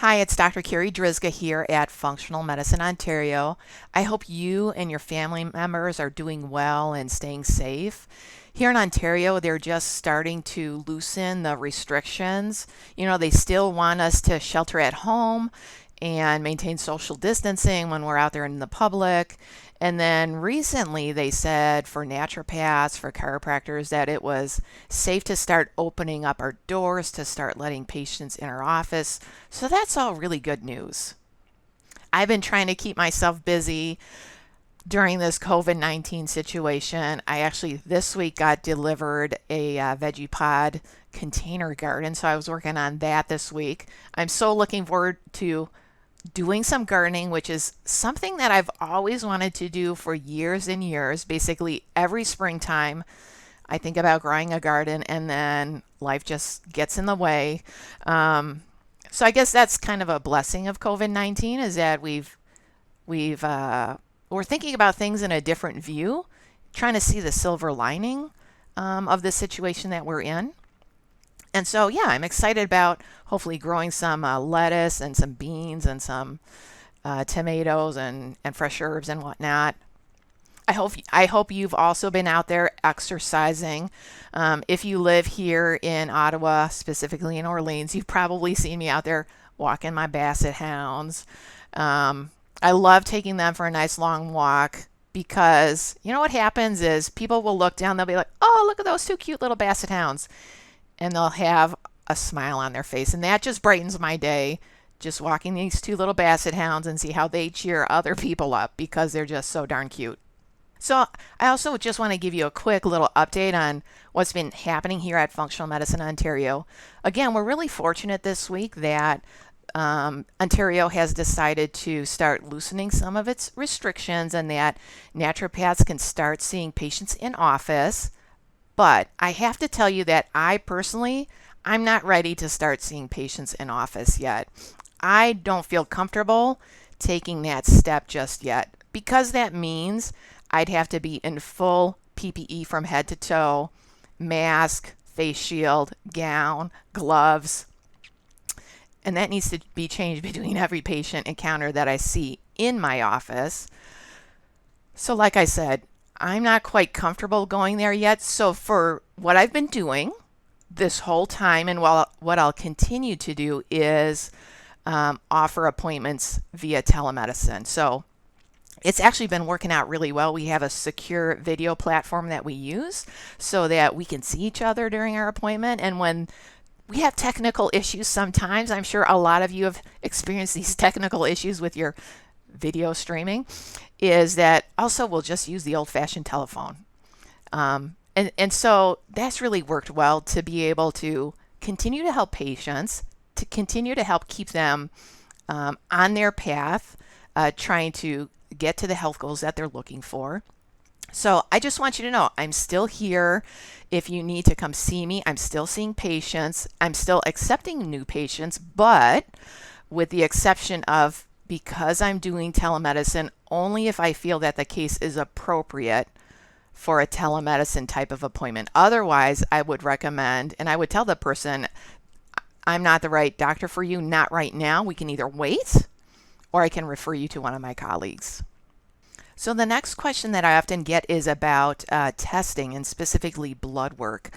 Hi, it's Dr. Carrie Drizga here at Functional Medicine Ontario. I hope you and your family members are doing well and staying safe. Here in Ontario, they're just starting to loosen the restrictions. They still want us to shelter at home and maintain social distancing when we're out there in the public. And then recently they said for naturopaths, for chiropractors, that it was safe to start opening up our doors to start letting patients in our office. So that's all really good news. I've been trying to keep myself busy during this COVID-19 situation. I actually this week got delivered a veggie pod container garden, so I was working on that this week. I'm so looking forward to doing some gardening, which is something that I've always wanted to do for years and years. Basically, every springtime, I think about growing a garden, and then life just gets in the way. So I guess that's kind of a blessing of COVID-19 is that we're thinking about things in a different view, trying to see the silver lining of the situation that we're in. And so, yeah, I'm excited about hopefully growing some lettuce and some beans and some tomatoes and fresh herbs and whatnot. I hope you've also been out there exercising. If you live here in Ottawa, specifically in Orleans, you've probably seen me out there walking my basset hounds. I love taking them for a nice long walk because you know what happens is people will look down, they'll be like, "Oh, look at those two cute little basset hounds." And they'll have a smile on their face. And that just brightens my day, just walking these two little basset hounds and see how they cheer other people up because they're just so darn cute. So I also just want to give you a quick little update on what's been happening here at Functional Medicine Ontario. Again, we're really fortunate this week that Ontario has decided to start loosening some of its restrictions and that naturopaths can start seeing patients in office. But I have to tell you that I'm not ready to start seeing patients in office yet. I don't feel comfortable taking that step just yet because that means I'd have to be in full PPE from head to toe, mask, face shield, gown, gloves, and that needs to be changed between every patient encounter that I see in my office. So like I said, I'm not quite comfortable going there yet. So for what I've been doing this whole time and what I'll continue to do is offer appointments via telemedicine. So it's actually been working out really well. We have a secure video platform that we use so that we can see each other during our appointment. And when we have technical issues sometimes, I'm sure a lot of you have experienced these technical issues with your video streaming, is that also we'll just use the old-fashioned telephone. And so that's really worked well to be able to continue to help patients, to continue to help keep them on their path, trying to get to the health goals that they're looking for. So I just want you to know I'm still here. If you need to come see me, I'm still seeing patients. I'm still accepting new patients, but with the exception of because I'm doing telemedicine only if I feel that the case is appropriate for a telemedicine type of appointment. Otherwise, I would recommend, and I would tell the person, I'm not the right doctor for you, not right now. We can either wait or I can refer you to one of my colleagues. So the next question that I often get is about testing and specifically blood work.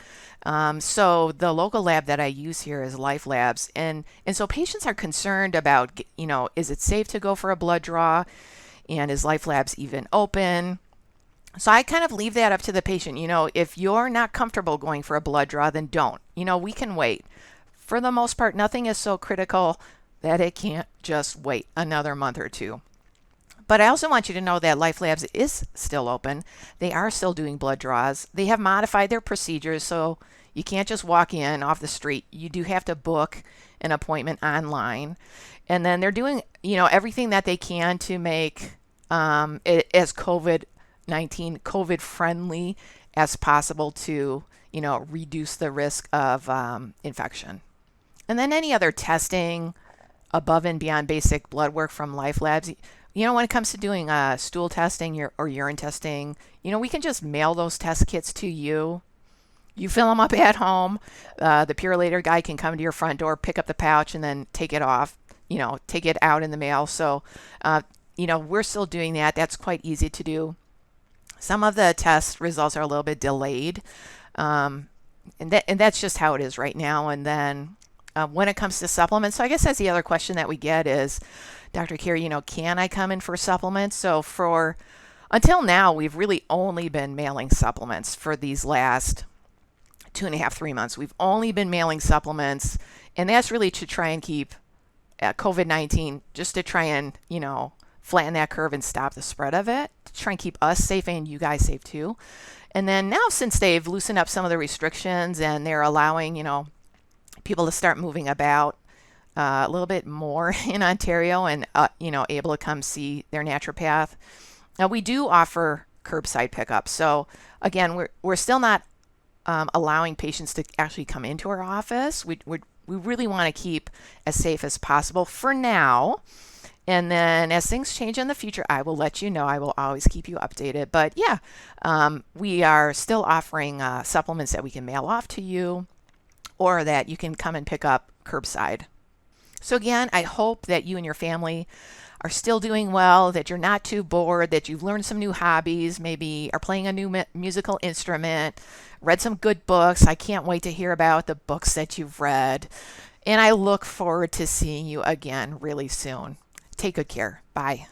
So the local lab that I use here is Life Labs, and so patients are concerned about, is it safe to go for a blood draw, and is Life Labs even open? So I kind of leave that up to the patient. If you're not comfortable going for a blood draw, then don't. We can wait. For the most part, nothing is so critical that it can't just wait another month or two. But I also want you to know that Life Labs is still open. They are still doing blood draws. They have modified their procedures, so you can't just walk in off the street. You do have to book an appointment online. And then they're doing, everything that they can to make it as COVID-19 COVID friendly as possible to, reduce the risk of infection. And then any other testing above and beyond basic blood work from Life Labs, when it comes to doing stool testing or urine testing, we can just mail those test kits to you. You fill them up at home. The Purolator guy can come to your front door, pick up the pouch, and then take it off. take it out in the mail. So, we're still doing that. That's quite easy to do. Some of the test results are a little bit delayed. And that's just how it is right now. And then when it comes to supplements, so I guess that's the other question that we get is, Dr. Carey, can I come in for supplements? So until now, we've really only been mailing supplements for these last 2.5, 3 months. We've only been mailing supplements, and that's really to try and keep COVID-19, just to try and, flatten that curve and stop the spread of it, to try and keep us safe and you guys safe too. And then now, since they've loosened up some of the restrictions and they're allowing, people to start moving about a little bit more in Ontario and, able to come see their naturopath. Now, we do offer curbside pickup. So again, we're still not allowing patients to actually come into our office. We really want to keep as safe as possible for now. And then as things change in the future, I will let you know. I will always keep you updated. But yeah, we are still offering supplements that we can mail off to you or that you can come and pick up curbside. So again, I hope that you and your family are still doing well, that you're not too bored, that you've learned some new hobbies, maybe are playing a new musical instrument, read some good books. I can't wait to hear about the books that you've read. And I look forward to seeing you again really soon. Take good care. Bye.